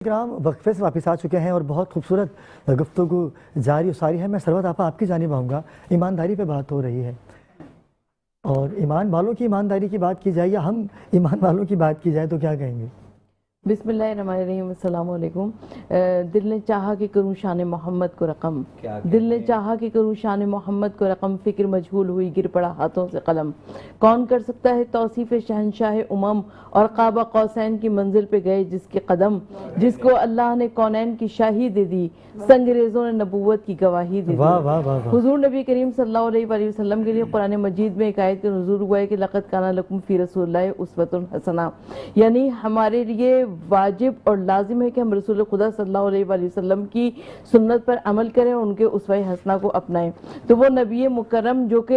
ग्राम वक्फे से वापस आ चुके हैं और बहुत खूबसूरत गुफ्तगू जारी और सारी है। मैं सरवत आपा आपकी जानिब आऊँगा। ईमानदारी पे बात हो रही है और ईमान वालों की ईमानदारी की बात की जाए या हम ईमान वालों की बात की जाए तो क्या कहेंगे? बिस्मिल्लाहिर्रहमानिर्रहीम, अस्सलाम वालेकुम। दिल ने चाहा कि करूँ शान मोहम्मद को रकम, दिल ने चाहा कि करूँ शान मोहम्मद को रकम, फिक्र मजहूल हुई गिर पड़ा हाथों से कलम। कौन कर सकता है तौसीफ़ शहनशाह उमम, और काबा कौसैन की मंजिल पे गए जिसके कदम, जिसको अल्लाह ने कौनैन की शाही दे दी, संगरेज़ों ने नबूवत की गवाही दे दी। हुजूर नबी करीम सल्लल्लाहु अलैहि वसल्लम के लिए कुरान मजीद में एक आयत का नुज़ूल हुआ है कि लक़द काना लकुम फ़ी रसूलिल्लाहि उस्वतुन हसना, यानी हमारे लिए वाजिब और लाजिम है कि हम रसूल खुदा सल्लल्लाहु अलैहि वसल्लम की सुन्नत पर अमल करें और उनके उसवे हसना को अपनाएं। तो वो नबी मुकर्रम जो कि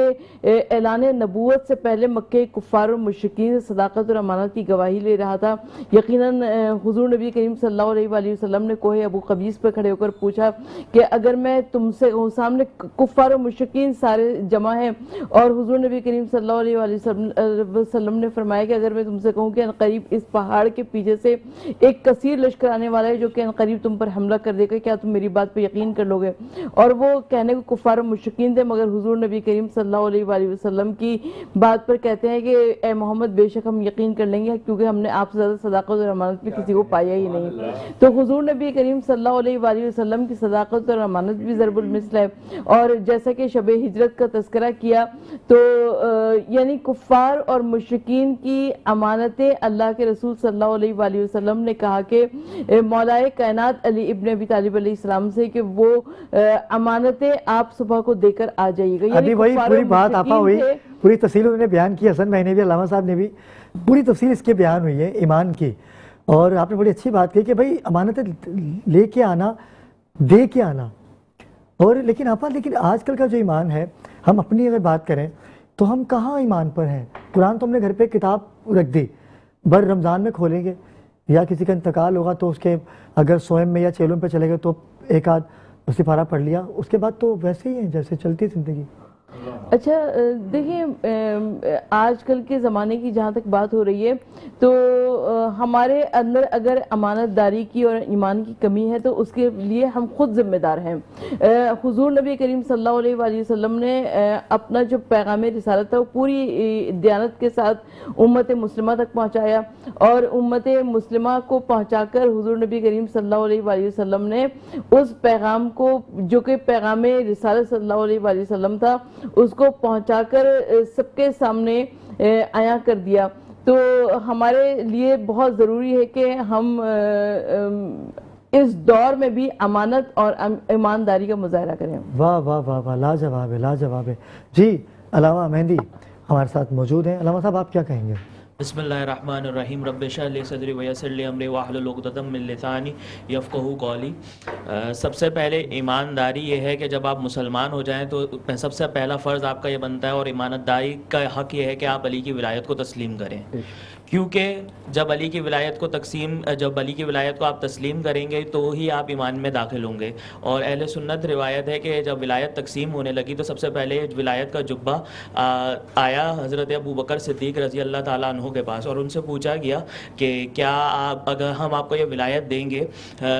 ऐलान नबूवत से पहले मक्के कुफ़ार और मुशरिकीन से सदाकत और अमानत की गवाही ले रहा था। यकीनन हुजूर नबी करीम सल्लल्लाहु अलैहि वसल्लम ने कोहे अबू कबीस पर खड़े होकर पूछा कि अगर मैं तुमसे सामने कुफ़ार और मुशरिकीन सारे जमा हैं, और हुजूर नबी करीम सल्लल्लाहु अलैहि वसल्लम ने फरमाया कि अगर मैं तुमसे कहूँ कि करीब इस पहाड़ के पीछे से एक कसीर लश्कर आने वाला है जो कि करीब तुम पर हमला कर देगा, क्या तुम मेरी बात पर यकीन कर लोगे? और वो कहने को कुफ़ार और मुशरिकीन थे, मगर हुजूर नबी करीम सल्लल्लाहु अलैहि वसल्लम की बात पर कहते हैं कि ए मोहम्मद बेशक हम यकीन कर लेंगे, क्योंकि हमने आपसे ज़्यादा सदाकत और अमानत में किसी को पाया ही नहीं। तो हुजूर नबी करीम सल्लल्लाहु अलैहि वसल्लम की सदाकत और अमानत भी ज़रबुल मिस्ल है। और जैसा कि शब हिजरत का तज़किरा किया, तो यानी कुफ़ार और मुशरिकीन की अमानतें अल्लाह के रसूल सल्लल्लाहु अलैहि वसल्लम ने कहा कि मौलाए कायनात अली इब्न अबी तालिब अलैहिस्सलाम से कि वो अमानतें आप सुबह को देकर आ जाइएगा। अभी वही पूरी बात आपा हुई, पूरी तफसील उन्होंने बयान की। हसन भाई ने भी, अल्लामा साहब ने भी पूरी तफसील इसके बयान हुई है ईमान की। और आपने बड़ी अच्छी बात कही कि भाई अमानतें लेके आना, दे के आना। और लेकिन आपा, लेकिन आजकल का जो ईमान है, हम अपनी अगर बात करें तो हम कहाँ ईमान पर हैं? कुरान तो हमने घर पे किताब रख दी, बर रमज़ान में खोलेंगे या किसी का इंतकाल होगा तो उसके अगर सोएम में या चेलों पे चले गए तो एक आध सिपारा पढ़ लिया, उसके बाद तो वैसे ही है जैसे चलती ज़िंदगी। अच्छा, देखिए आजकल के ज़माने की जहाँ तक बात हो रही है, तो हमारे अंदर अगर अमानतदारी की और ईमान की कमी है तो उसके लिए हम खुद जिम्मेदार हैं। हुजूर नबी करीम सल्लल्लाहु अलैहि वसल्लम ने अपना जो पैगाम रिसालत था वो पूरी दयानत के साथ उम्मत मुस्लिमा तक पहुँचाया, और उम्मत मुस्लिमा को पहुँचाकर हुजूर नबी करीम सल्लल्लाहु अलैहि वसल्लम ने उस पैगाम को, जो कि पैगाम रिसालत सल्लल्लाहु अलैहि वसल्लम था, उसको पहुंचाकर सबके सामने आया कर दिया। तो हमारे लिए बहुत ज़रूरी है कि हम इस दौर में भी अमानत और ईमानदारी का मुजाहरा करें। वाह वाह वाह वाह, लाजवाब है, लाजवाब है जी। अलामा मेहंदी हमारे साथ मौजूद हैं। अलामा साहब, आप क्या कहेंगे? बिस्मिल्लाहिर्रहमानिर्रहीम, रब्बि इश्रह ली सदरी व यस्सिर ली अमरी वहलुल उक़दतम मिन लिसानी यफ़क़हू क़ौली। सबसे पहले ईमानदारी ये है कि जब आप मुसलमान हो जाएं तो सबसे पहला फ़र्ज़ आपका ये बनता है, और ईमानदारी का हक़ ये है कि आप अली की विलायत को तस्लीम करें। क्योंकि जब अली की विलायत को आप तस्लीम करेंगे तो ही आप ईमान में दाखिल होंगे। और अहले सुन्नत रिवायत है कि जब विलायत तकसीम होने लगी तो सबसे पहले विलायत का जुब्बा आया हज़रत अबू बकर सिद्दीक़ रज़ी अल्लाह ताला अन्हु के पास, और उनसे पूछा गया कि क्या आप, अगर हम आपको ये विलायत देंगे,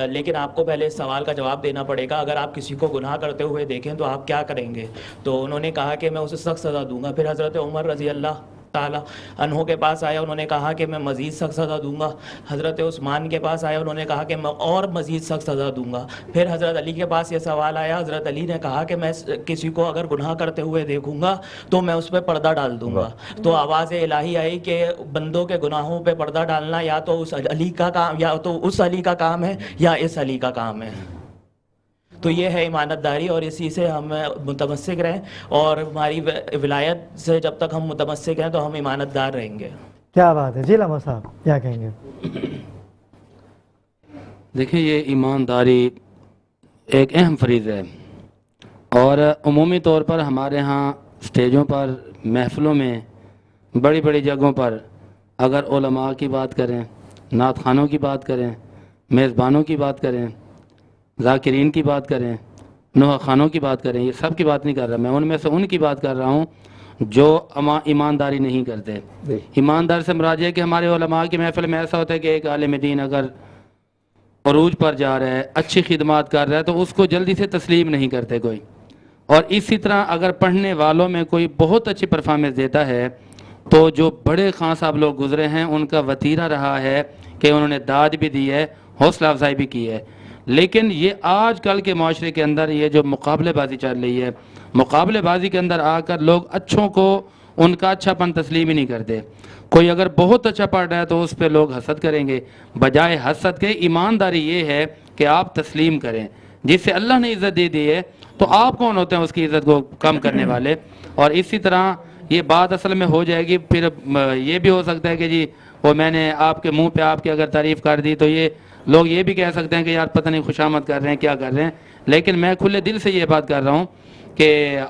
लेकिन आपको पहले इस सवाल का जवाब देना पड़ेगा, अगर आप किसी को गुनाह करते हुए देखें तो आप क्या करेंगे? तो उन्होंने कहा कि मैं उसे सख्त सज़ा दूंगा। फिर हज़रत उमर रज़ी अल्लाह ताला अन्हों के पास आया, उन्होंने कहा कि मैं मज़ीद सख्त सज़ा दूंगा। हज़रत उस्मान के पास आया, उन्होंने कहा कि मैं और मज़ीद सख्त सज़ा दूंगा। फिर हज़रत अली के पास ये सवाल आया, हज़रत अली ने कहा कि मैं किसी को अगर गुनाह करते हुए देखूंगा तो मैं उस पर पर्दा डाल दूंगा। तो आवाज़ इलाही आई कि बंदों के गुनाहों पर पर्दा डालना या तो उस अली का काम, या तो उस अली का काम है या इस अली का काम है। तो ये है ईमानतदारी, और इसी से हम मुतमस्सिक रहें, और हमारी विलायत से जब तक हम मुतमस्सिक हैं तो हम ईमानतदार रहेंगे। क्या बात है जी। अलामा साहब क्या कहेंगे? देखिए, ये ईमानदारी एक अहम फरीज़ है, और उमूमी तौर पर हमारे यहाँ स्टेजों पर, महफ़िलों में, बड़ी बड़ी जगहों पर अगर उलमा की बात करें, नात खानों की बात करें, मेज़बानों की बात करें, ज़ाकिरीन की बात करें, नोहा खानों की बात करें, ये सब की बात नहीं कर रहा मैं, उनमें से उनकी बात कर रहा हूँ जो ईमानदारी नहीं करते। ईमानदार से मुराद है कि हमारे उलमा की महफ़िल में ऐसा होता है कि एक आलिम दीन अगर अरूज पर जा रहा है, अच्छी खिदमत कर रहा है, तो उसको जल्दी से तस्लीम नहीं करते कोई। और इसी तरह अगर पढ़ने वालों में कोई बहुत अच्छी परफॉर्मेंस देता है तो जो बड़े खां साहब लोग गुजरे हैं उनका वतीरा रहा है कि उन्होंने दाद भी दी है, हौसला अफजाई भी की है। लेकिन ये आजकल के माशरे के अंदर ये जो मुकाबलेबाजी चल रही है, मुकाबलेबाजी के अंदर आकर लोग अच्छों को उनका अच्छापन तस्लीम ही नहीं करते। कोई अगर बहुत अच्छा पढ़ रहा है तो उस पर लोग हसद करेंगे, बजाय हसद के ईमानदारी ये है कि आप तस्लीम करें। जिससे अल्लाह ने इज़्ज़त दे दी है तो आप कौन होते हैं उसकी इज़्ज़त को कम करने वाले। और इसी तरह ये बात असल में हो जाएगी, फिर ये भी हो सकता है कि जी वो मैंने आपके मुंह पे आपकी अगर तारीफ़ कर दी तो ये लोग ये भी कह सकते हैं कि यार पता नहीं खुशामद कर रहे हैं, क्या कर रहे हैं। लेकिन मैं खुले दिल से ये बात कर रहा हूँ कि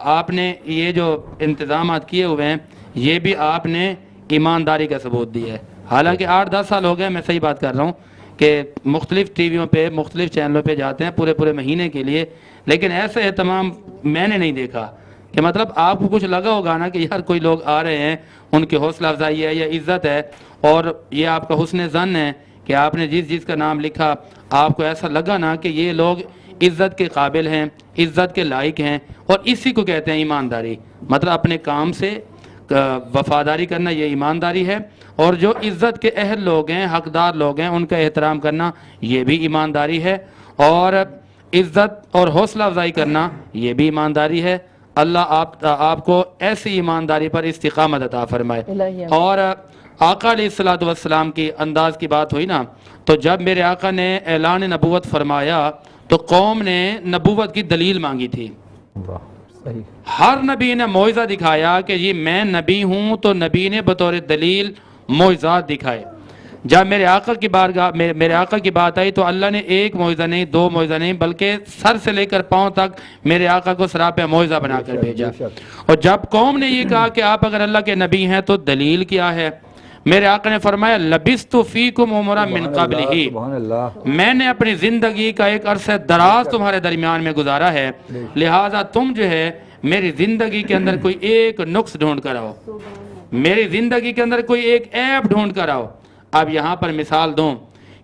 आपने ये जो इंतज़ाम किए हुए हैं ये भी आपने ईमानदारी का सबूत दिया है। हालांकि 8-10 साल हो गए, मैं सही बात कर रहा हूँ कि मुख्तलिफ़ टीवियों पे मुख्तलिफ़ चैनलों पे जाते हैं पूरे पूरे महीने के लिए, लेकिन ऐसे एहतमाम मैंने नहीं देखा कि मतलब आपको कुछ लगा होगा ना कि यार कोई लोग आ रहे हैं, उनकी हौसला अफजाई है या इज़्ज़त है, और ये आपका हुस्न ज़न है कि आपने जिस जिस का नाम लिखा आपको ऐसा लगा ना कि ये लोग इज़्ज़त के काबिल हैं, इज़्ज़त के लायक हैं। और इसी को कहते हैं ईमानदारी। मतलब अपने काम से वफादारी करना ये ईमानदारी है, और जो इज़्ज़त के अहल लोग हैं, हकदार लोग हैं, उनका एहतराम करना ये भी ईमानदारी है। और इज़्ज़त और हौसला अफजाई करना ये भी ईमानदारी है। अल्लाह आपको ऐसी ईमानदारी पर इस्तिकामत अता फरमाए। और आका अलैहिस्सलातु वस्सलाम की अंदाज की बात हुई ना, तो जब मेरे आका ने ऐलान नबूवत फरमाया तो कौम ने नबूवत की दलील मांगी थी। सही। हर नबी ने मोइज़ा दिखाया कि जी मैं नबी हूँ, तो नबी ने बतौर दलील मोइज़ात दिखाए। जब मेरे आका की बात आई तो अल्लाह ने एक मोइज़ा नहीं, दो मोइज़ा नहीं, बल्कि सर से लेकर पाँव तक मेरे आका को सरापे मोइज़ा बनाकर भेजा। और जब कौम ने ये कहा कि आप अगर अल्लाह के नबी हैं तो दलील क्या है, मेरे आका ने फरमाया लबिस्तु फीकुम उमरा मिन क़ब्लिही, मैंने अपनी ज़िंदगी का एक अरसा दराज तुम्हारे दरमियान में गुजारा है, लिहाजा तुम जो है मेरी ज़िंदगी के अंदर कोई एक नुक्स ढूंढ कर आओ, मेरी ज़िंदगी के अंदर कोई एक ऐब ढूंढ कर आओ। अब यहाँ पर मिसाल दूँ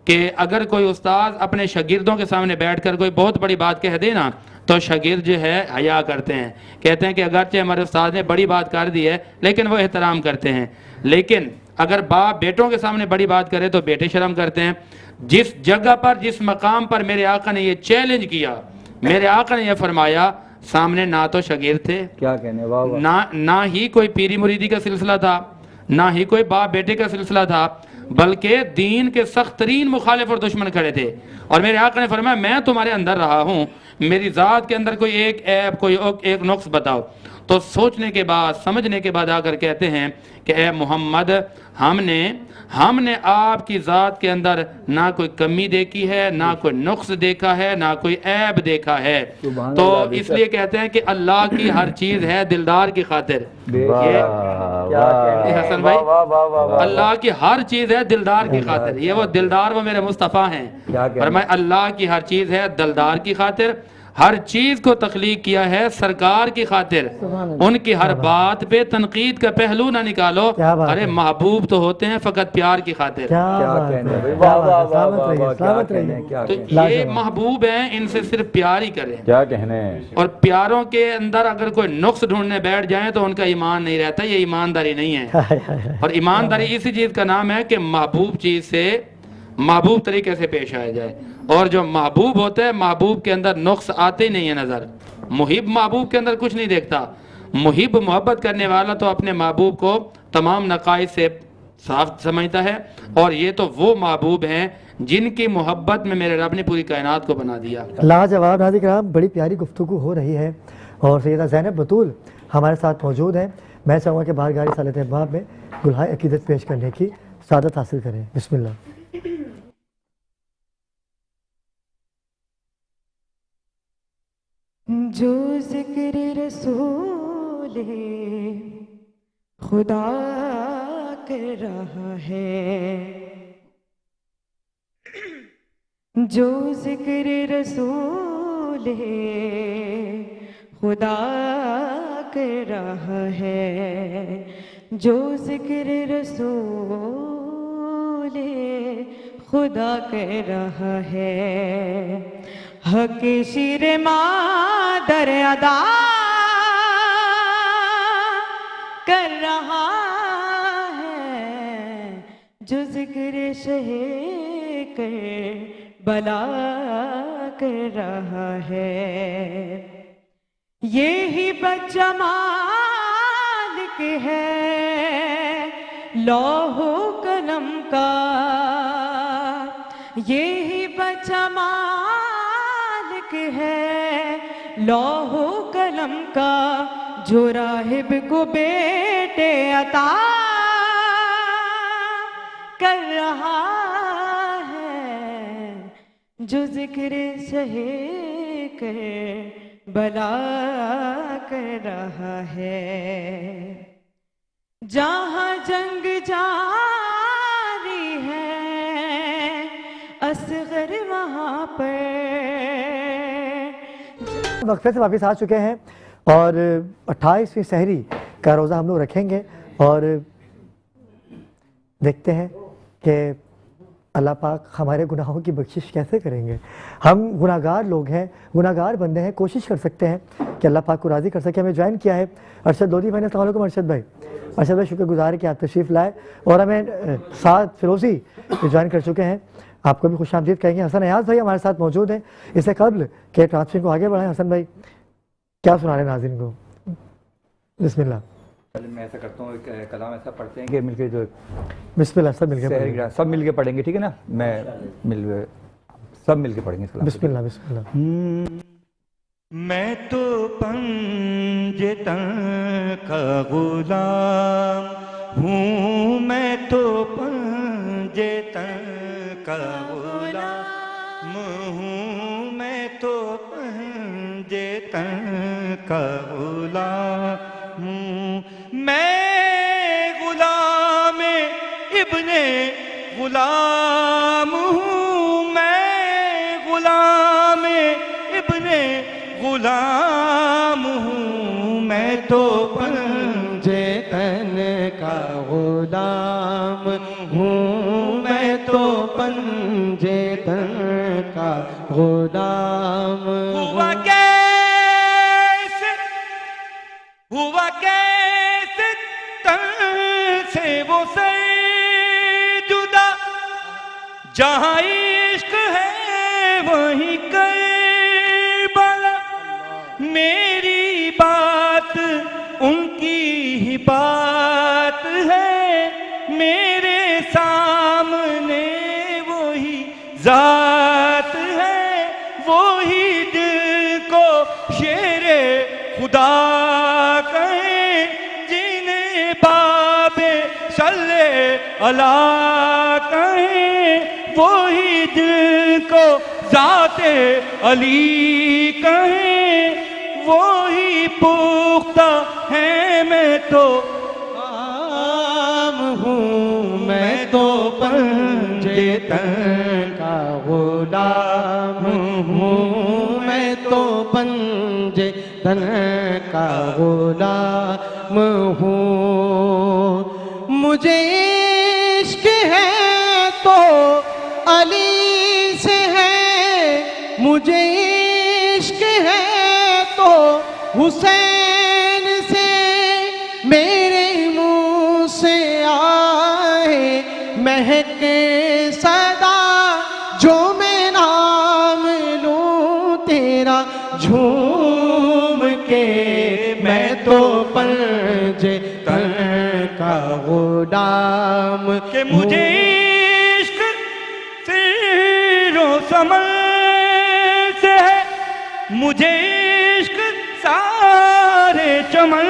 कि अगर कोई उस्ताद अपने शागिर्दों के सामने बैठकर कोई बहुत बड़ी बात कह दे ना, तो शागिर्द जो है हया करते हैं, कहते हैं कि अगरचे हमारे उस्ताद ने बड़ी बात कर दी है लेकिन वो एहतराम करते हैं। लेकिन अगर बाप बेटों के सामने बड़ी बात करे तो बेटे शर्म करते हैं। जिस जगह पर, जिस मकाम पर मेरे आका ने ये चैलेंज किया, मेरे आका ने यह फरमाया, सामने ना तो शागिर्द थे, क्या कहने, वाह, ना ही कोई पीरी मुरीदी का सिलसिला था, ना ही कोई बाप बेटे का सिलसिला था, बल्कि दीन के सख्त तरीन मुखालिफ और दुश्मन खड़े थे। और मेरे आका ने फरमाया मैं तुम्हारे अंदर रहा हूँ, मेरी ज़ात के अंदर कोई एक ऐब, कोई एक नुक्स बताओ। तो सोचने के बाद, समझने के बाद आकर कहते हैं कि ए मोहम्मद, हमने आपकी ज़ात के अंदर ना कोई कमी देखी है, ना कोई नुक्स देखा है, ना कोई ऐब देखा है। तो इसलिए कहते हैं कि अल्लाह की हर चीज़ है दिलदार की खातिर। हसन भाई, अल्लाह की हर चीज़ है दिलदार की खातिर। ये वो दिलदार वो मेरे मुस्तफ़ा हैं। पर मैं अल्लाह की हर चीज़ है दिलदार की खातिर, हर चीज को तख्लीक किया है सरकार की खातिर। उनकी हर बात पे तनकीद का पहलू ना निकालो, अरे महबूब तो होते हैं फकत प्यार की खातिर। तो ये महबूब हैं, इनसे सिर्फ प्यार ही करें, क्या कहने। और प्यारों के अंदर अगर कोई नुक्स ढूंढने बैठ जाए तो उनका ईमान नहीं रहता, ये ईमानदारी नहीं है। और ईमानदारी इसी चीज का नाम है कि महबूब चीज से महबूब तरीके से पेश आया जाए। और जो महबूब होता है, महबूब के अंदर नुक्स आते ही नहीं है नजर। मुहिब महबूब के अंदर कुछ नहीं देखता। मुहिब मोहब्बत करने वाला तो अपने महबूब को तमाम नकाइद से साफ समझता है। और ये तो वो महबूब हैं जिनकी मोहब्बत में मेरे रब ने पूरी कायनात को बना दिया। लाजवाब। नाज़रीन किराम, बड़ी प्यारी गुफ्तगू हो रही है और सैयदा ज़ैनब बतूल हमारे साथ मौजूद हैं। मैं चाहूँगा कि बारगाह सालत अहबाब में गुलहाए अकीदत पेश करने की सादत हासिल करें। बिस्मिल्लाह। जो ज़िक्र रसूल खुदा कर रहा है, जो ज़िक्र रसूल खुदा कर रहा है, जो ज़िक्र रसूल खुदा कह रहा है। हक शीर मादर अदा कर रहा है, जो जिक्र शहे कर बला कर रहा है। ये ही बच्चा मालिक है लौहो कलम का, ये ही बच्चा मालिक है लौहो कलम का, जो राहिब को बेटे अता कर रहा है, जो जिक्र सहे कर बला कर रहा है। जहाँ जंग जारी है असगर वहाँ पर। वक्फे से वापस आ चुके हैं और 28वीं सहरी का रोज़ा हम लोग रखेंगे और देखते हैं कि अल्लाह पाक हमारे गुनाहों की बख्शिश कैसे करेंगे। हम गुनाहगार लोग हैं, गुनाहगार बंदे हैं, कोशिश कर सकते हैं कि अल्लाह पाक को राज़ी कर सके। हमें ज्वाइन किया है अरशद लोधी भाई ने। अस्सलाम वालेकुम अरशद भाई। अरशद भाई शुक्रगुजार कि आप तशरीफ़ लाए और हमें साथ फिरोज़ी ज्वाइन कर चुके हैं, आपको भी खुश आमदीद कहेंगे। हसन अयाज भाई हमारे साथ मौजूद हैं। इससे कबल के ट्रांसफर को आगे बढ़ाएं, हसन भाई क्या सुना रहे नाज़रीन को? बिस्मिल्लाह। पहले मैं ऐसा करता हूँ, एक कलाम ऐसा पढ़ते हैं कि मिलके जो बिस्मिल्लाह सब मिलके पढ़ेंगे। सब मिलके पढ़ेंगे, ठीक है ना? सब मिलके पढ़ेंगे इस कलाम को। बिस्मिल्लाह बिस्मिल्लाह। मैं तो पंजतन का गुलाम हूँ, मैं तो पंजतन का गुलाम हूँ, मैं तो पंजतन का गुलाम हूँ। मैं गुलाम इब्ने गुलाम हूँ, मैं गुलाम इब्ने गुलाम हूँ, मैं तो पंजतन का गुलाम हूँ, मैं तो पंजतन का गुलाम। हुआ कैसे तन से वो सर जुदा, जहाँ इश्क है वहीं करबला। मेरी बात उनकी ही बात है, मेरे सामने वही जात है, वही दिल को शेरे खुदा कहे, जिन्हें बाबे सल्ले अला कहे, वही दिल को जाते अली कहे, वही पुख्ता है। मैं तो आम हूँ, मैं तो पंजतन का गुलाम हूँ, मैं तो पंजतन का गुलाम हूँ। मुझे इश्क है तो अली से है, मुझे इश्क है तो हुसैन से, मेरे मुंह से आए महक सदा, जो मैं नाम लूं तेरा झूम के। मैं तो पंजतन का गुलाम के, मुझे इश्क सिरों समल से है, मुझे इश्क सारे चमन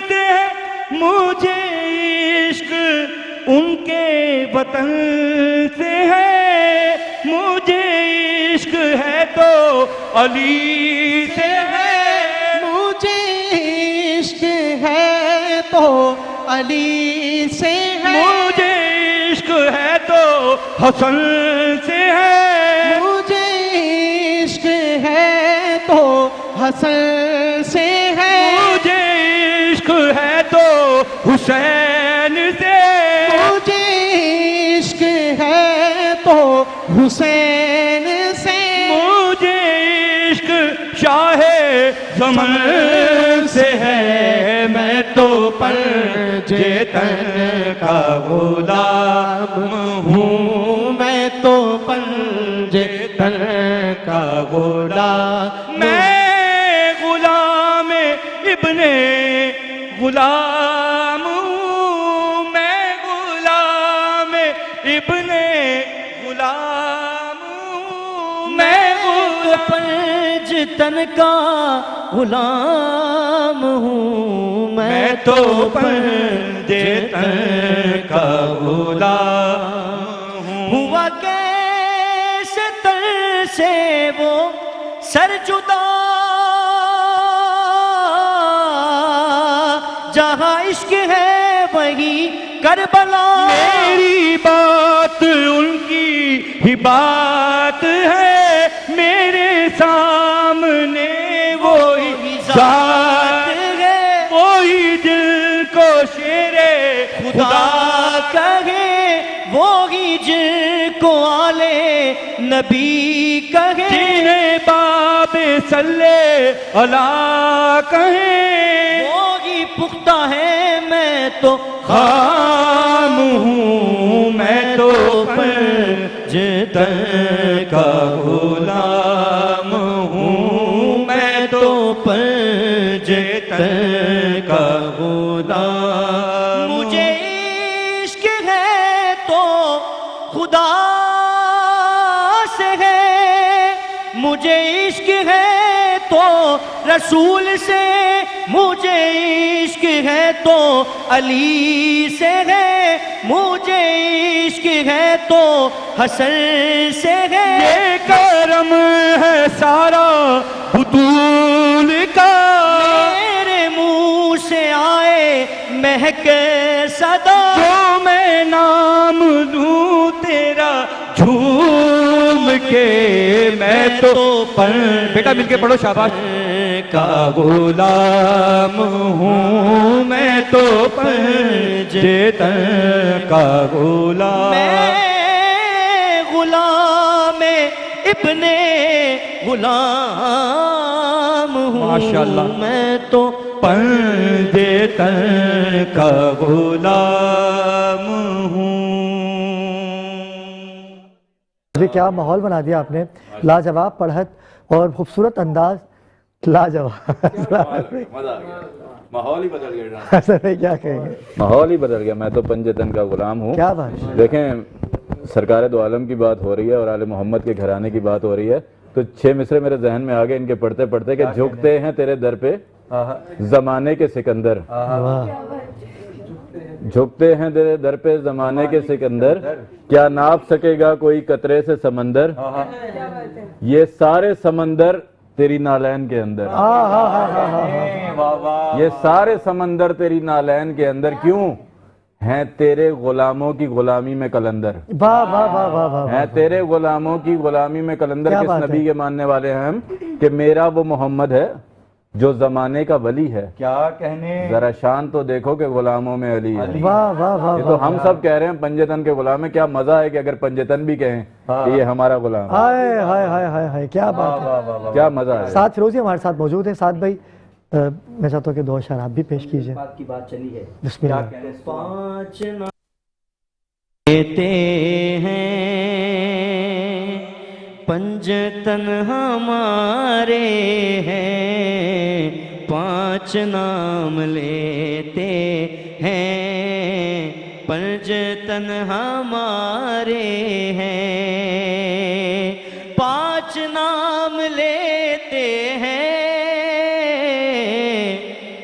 से है, मुझे इश्क उनके वतन से है, मुझे इश्क है तो अली से है, मुझे इश्क है तो अली से है, मुझे इश्क है तो हसन से है, मुझे इश्क है तो हसन से है, मुझे इश्क है तो हुसैन से, मुझे इश्क है तो हुसैन से, मुझे इश्क शाहे ज़मन से है। मैं तो पंजे तन का गुलाम हूँ, मैं तो पंजे तन का गुलाम, मैं गुलाम इब्ने गुलाम हूँ, मैं गुलाम इब्ने गुलाम हूँ, मैं पंज तन का गुलाम हूँ, मैं तो पंजे तन का गुलाम हूँ। हुआ कैसे तर से वो सर जुदा, जहाँ इश्क है वही करबला। मेरी बात उनकी ही बात है, मेरे सामने वो ही जात है, वही दिल को शेरे खुदा कहे, वो ही जिनको आले नबी कहे, जिन्हें बाबे सल्ले अला कहे, वो ही पुख्ता है। मैं तो खाम हूँ, मैं तो पंजे तन का गुलाम हूँ, मैं तो पंजे तन का गुलाम। मुझे इश्क है तो खुदा से है, मुझे इश्क है तो रसूल से, मुझे इश्क है तो अली से है, मुझे इश्क है तो हसन से है। ये करम है सारा बुतूल का, मेरे मुंह से आए महक सदा, जो मैं नाम लूं तेरा झूम के, मैं तो बेटा मिलके पढ़ो शाबाश का गुलाम हूँ, मैं तो पंजे तन का गुलाम। मैं गुलाम इब्ने गुलाम हूँ, माशाअल्लाह। मैं तो पंजे तन का गुलाम हूँ। अभी क्या माहौल बना दिया आपने, लाजवाब पढ़त और खूबसूरत अंदाज, लाजवाब। मजा आ गया, माहौल ही बदल गया। सर भाई क्या कहेंगे? माहौल ही बदल गया। मैं तो पंजे तन का गुलाम हूँ। क्या बात है? देखें, सरकार दो आलम की बात हो रही है और आले मोहम्मद के घराने की बात हो रही है, तो 6 मिसरे मेरे जहन में आ गए इनके पढ़ते पढ़ते कि झुकते हैं तेरे दर पे जमाने के सिकंदर, झुकते हैं तेरे दर पे जमाने के सिकंदर, क्या नाप सकेगा कोई कतरे से समंदर, ये सारे समंदर तेरी नालैन के अंदर, ये सारे समंदर तेरी नालैन के अंदर, क्यों हैं तेरे गुलामों की गुलामी में कलंदर, वाह वाह वाह वाह वाह। हैं तेरे गुलामों की गुलामी में कलंदर। क्या किस बात नबी है? के मानने वाले हैं हम कि मेरा वो मोहम्मद है जो जमाने का वली है। क्या कहने, जरा शान तो देखो कि गुलामों में अली है। वाह वाह वाह। ये तो हम सब कह रहे हैं पंजेतन के गुलाम है, क्या मजा है कि अगर पंजेतन भी कहें कि ये हमारा गुलाम है। हाय हाय हाय हाय हाय, क्या बात है। क्या मजा है। साथ फिरोजी हमारे साथ मौजूद है। साथ भाई मैं चाहता हूँ कि 2 अशआर आप भी पेश कीजिए। बात की बात चली है, बिस्मिल्लाह। पाँच नाम लेते हैं, पंजतन हमारे हैं, 5 नाम लेते हैं, पंजतन हमारे हैं, 5 नाम लेते हैं,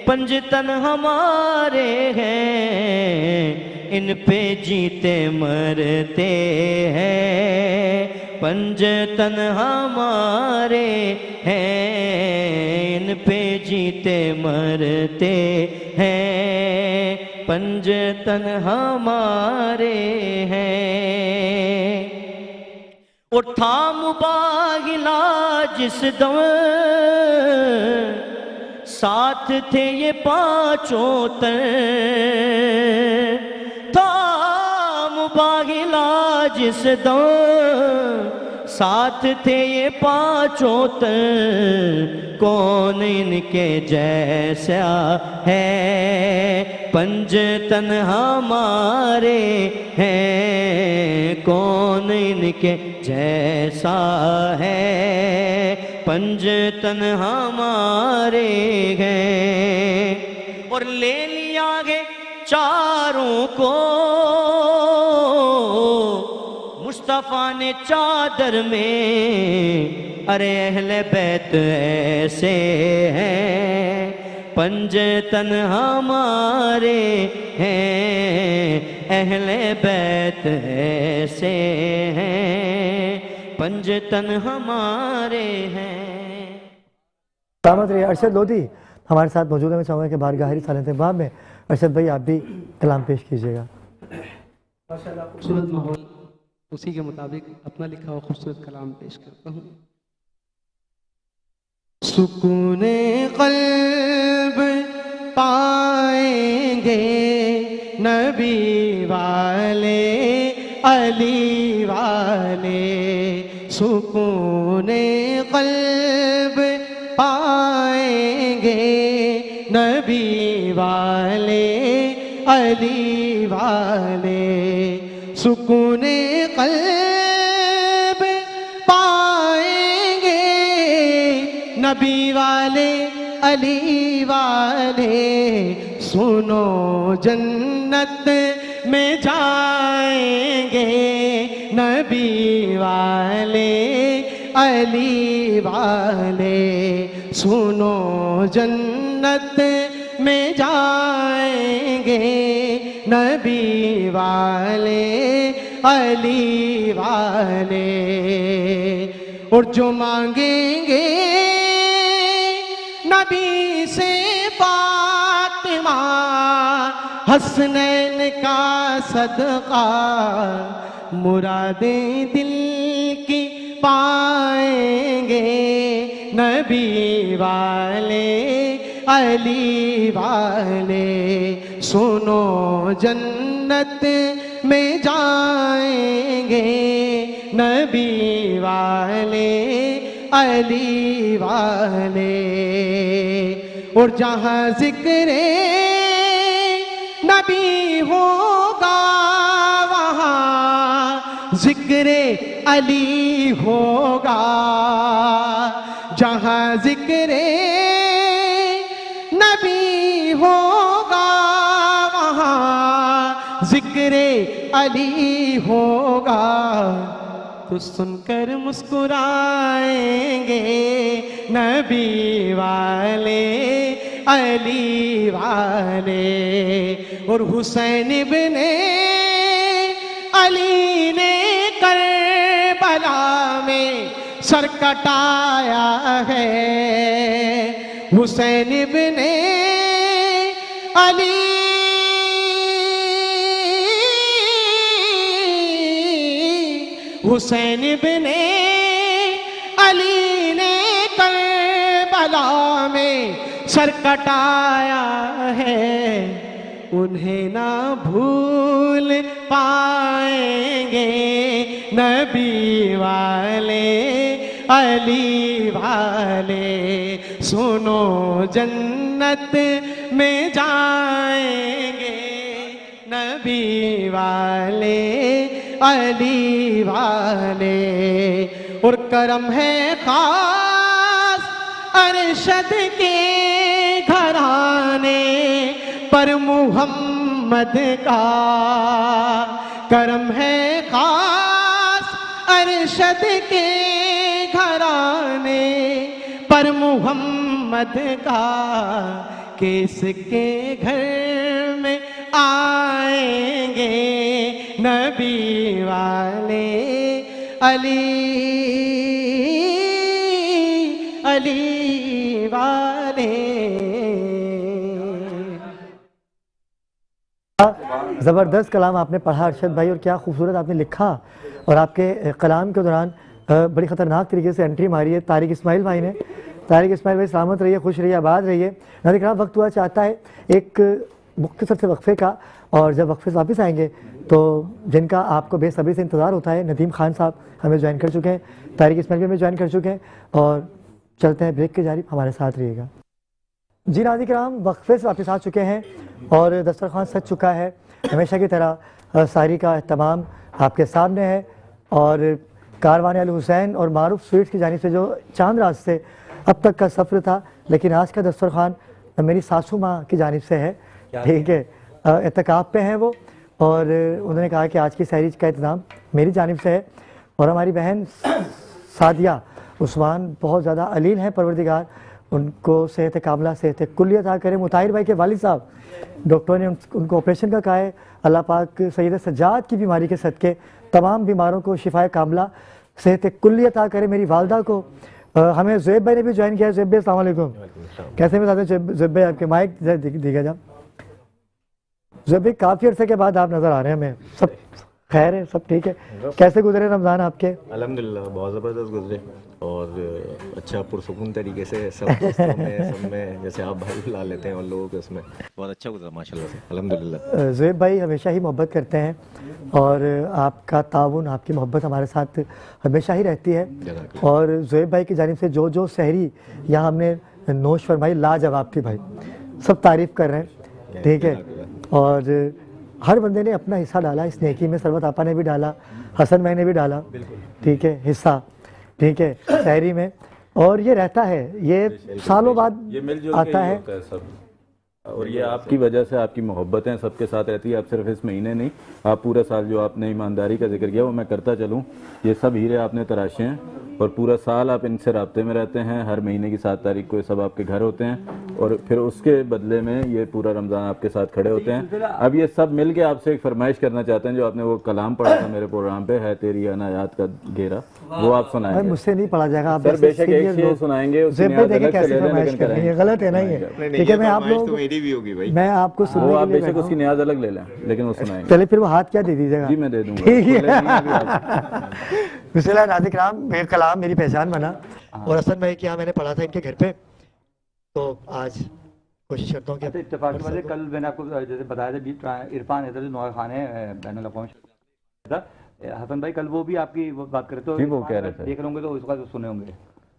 पंजतन हमारे हैं, इन पे जीते मरते हैं, पंजतन हमारे हैं, इन पे जीते मरते हैं, पंजतन हमारे हैं। और था मुबाहिला जिस दम साथ थे ये 5 तन, था मुबाहिला जिस दौर साथ थे ये पांचों तर, कौन इनके जैसा है, पंजतन हमारे हैं, कौन इनके जैसा है, पंजतन हमारे हैं। और ले लिया है चारों को मुस्तफ़ा ने चादर में, अरे अहले बैत ऐसे हैं, पंजतन हमारे हैं, अहले बैत ऐसे हैं, पंजतन हमारे हैं। सलामत रहिए। अरशद लोधी हमारे साथ मौजूद है। मैं चाहूँगा कि बारगाह सालत इक़बाल में अरशद भाई आप भी कलाम पेश कीजिएगा। माशाल्लाह खूबसूरत माहौल, उसी के मुताबिक अपना लिखा हुआ खूबसूरत कलाम पेश करता हूँ। सुकूने क़ल्ब पाएंगे नबी वाले अली वाले, सुकूने क़ल्ब पाएंगे नबी वाले अली वाले, सुकूने क़ल्ब पाएंगे नबी वाले अली वाले, सुनो जन्नत में जाएंगे नबी वाले अली वाले, सुनो जन्नत में जाएंगे नबी वाले अली वाले। और जो मांगेंगे नबी से फातिमा, हसनैन का सदका, मुरादें दिल की पाएंगे नबी वाले अली वाले, सुनो जन्नत में जाएंगे नबी वाले अली वाले। और जहाँ जिक्रे नबी होगा वहाँ जिक्रे अली होगा, जहाँ जिक्रे नबी होगा वहाँ जिक्रे अली होगा। तो सुनकर मुस्कुराएंगे नबी वाले अली वाले। और हुसैन इब्ने अली ने करबला में सर कटाया है, हुसैन इब्ने अली हुसैन इब्ने अली ने करबला में सर कटाया है, उन्हें ना भूल पाएंगे नबी वाले अली वाले। सुनो जन्नत में जाएंगे नबी वाले अली वाले। और करम है खास अरशद के घराने पर मुहम्मद का, करम है खास अरशद के घराने पर मुहम्मद का, किसके घर में आएंगे नबी वाले अली वाले। ज़बरदस्त कलाम आपने पढ़ा अरशद भाई, और क्या खूबसूरत आपने लिखा। और आपके कलाम के दौरान बड़ी ख़तरनाक तरीके से एंट्री मारी है तारिक इस्माइल भाई ने। तारिक इस्माइल भाई सलामत रहिए, खुश रहिए, आबाद रहिए। नाज़रीन वक्त हुआ चाहता है एक मुख्तसर से वक्फे का, और जब वक्फे से वापस आएंगे तो जिनका आपको बेसब्री से इंतज़ार होता है, नदीम खान साहब हमें ज्वाइन कर चुके हैं, तारिक इस्माइल भी हमें ज्वाइन कर चुके हैं, और चलते हैं ब्रेक के जारी, हमारे साथ रहिएगा। जी नाज़रीन किराम, वक्फे से वापस आ चुके हैं और दस्तरखान सज चुका है। हमेशा की तरह सारी का एहतमाम आपके सामने है, और कारवान अल हुसैन और मारूफ स्वीट्स की जानिब से जो चांद रात से अब तक का सफ़र था, लेकिन आज का दस्तरखान मेरी सासू माँ की जानिब से है, ठीक है, एतकाफ़ पे हैं वो, और उन्होंने कहा कि आज की सहरी का इंतज़ाम मेरी जानिब से है। और हमारी बहन सादिया उस्मान बहुत ज़्यादा अलील हैं, परवरदिगार उनको सेहत कामला सेहत कुल्ली अता करे। मुताहिर भाई के वालिद साहब डॉक्टर ने उनको ऑपरेशन का कहा है, अल्लाह पाक सैयद सज्जाद की बीमारी के सदके तमाम बीमारों को शिफाए कामला सेहत कुल्ली अता करे। मेरी वालदा को हमें ज़ुएब भाई ने भी ज्वाइन किया है। ज़ुएब भाई अस्सलाम वालेकुम, कैसे में साथ ज़ुएब भाई, आपके माइक दिखा जा। ज़ुएब भाई काफ़ी अर्से के बाद आप नज़र आ रहे हैं हमें, सब खैर है, सब ठीक है, कैसे गुजरे रमज़ान आपके? अल्हम्दुलिल्लाह बहुत ज़बरदस्त गुजरे, और अच्छा पुरसुकून तरीके से सब में जैसे आप भाई बुला लेते हैं और लोगों के उसमें बहुत अच्छा गुजरा माशाल्लाह से, अल्हम्दुलिल्लाह। ज़ुएब भाई हमेशा ही मोहब्बत करते हैं, और आपका ताउन, आपकी मोहब्बत हमारे साथ हमेशा ही रहती है। और ज़ुएब भाई की जानिब से जो जो सहरी यहाँ हमने नोश फरमाई, लाजवाब थी भाई, सब तारीफ़ कर रहे हैं, ठीक है। और हर बंदे ने अपना हिस्सा डाला इस नेकी में, सरवत आपा ने भी डाला, हसन भाई ने भी डाला, ठीक है, हिस्सा, ठीक है, सहरी में। और ये रहता है, ये सालों बाद ये मिलजुल आता है सब, और ये आपकी वजह से आपकी मोहब्बतें सबके साथ रहती है। आप सिर्फ इस महीने नहीं, आप पूरा साल जो आपने ईमानदारी का जिक्र किया वो मैं करता चलूँ। ये सब हीरे आपने तराशे हैं, और पूरा साल आप इनसे राब्ते में रहते हैं। हर महीने की 7 तारीख को ये सब आपके घर होते हैं, और फिर उसके बदले में ये पूरा रमज़ान आपके साथ खड़े होते हैं। अब ये सब मिल के आपसे एक फरमाइश करना चाहते हैं, जो आपने वो कलाम पढ़ा था मेरे प्रोग्राम पे, है तेरी अनायात का घेरा, वो आप सुनाएंगे। मुझसे नहीं पढ़ा जाएगा, आप सर बेशक एक शेर सुनाएंगे, उसकी नियाज़ अलग से ले लें, लेकिन कराएंगे। गलत है ना ये, ठीक है। मैं आप लोग मेरी भी होगी भाई, मैं आपको वो आप बेशक उसकी नियाज़ अलग ले लें, लेकिन वो सुनाएंगे। चले फिर वो हाथ क्या दे दीजिएगा? जी मैं दे दूंगा, ठीक है। बिस्मिल्लाह नाज़रीन किराम, मेरा कलाम मेरी पहचान बना, और हसन भाई के यहाँ मैंने पढ़ा था इनके घर पे, तो आज कोशिश करता हूँ कि इत्तेफाक की वजह, कल मैंने आपको जैसे बताया था इरफान हैदर जो नौर खान है बैनुल अक़वामी था, हसन भाई कल वो भी आपकी बात करे तो वो कह रहे थे, देख होंगे तो उसका सुने होंगे।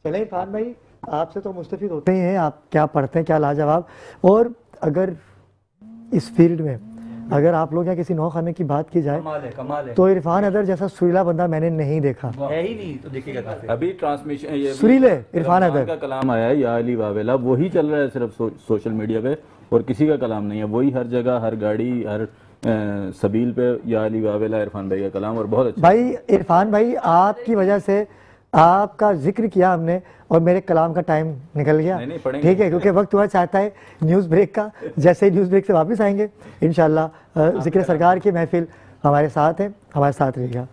चले इरफान भाई, आपसे तो मुस्तफ़ीद होते ही हैं, आप क्या पढ़ते हैं, क्या लाजवाब। और अगर इस फील्ड में अगर आप लोग यहाँ किसी नौ खाने की बात की जाए, कमाल है। तो इरफान अदर जैसा सुरीला बंदा मैंने नहीं देखा, है ही नहीं, तो देखिएगा कैसे। अभी ट्रांसमिशन ये सुरीले इरफान अदर का कलाम आया है, या अली वावेला, वही चल रहा है सिर्फ सोशल मीडिया पे, और किसी का कलाम नहीं है। वही हर जगह, हर गाड़ी, हर सबील पे या अली वावेला इरफान भाई का कलाम, और बहुत अच्छा भाई। इरफान भाई आपकी वजह से आपका जिक्र किया हमने, और मेरे कलाम का टाइम निकल गया, ठीक है, क्योंकि वक्त हुआ चाहता है न्यूज़ ब्रेक का। जैसे ही न्यूज़ ब्रेक से वापस आएंगे इंशाल्लाह जिक्र सरकार की महफिल हमारे साथ है, हमारे साथ रहेगा।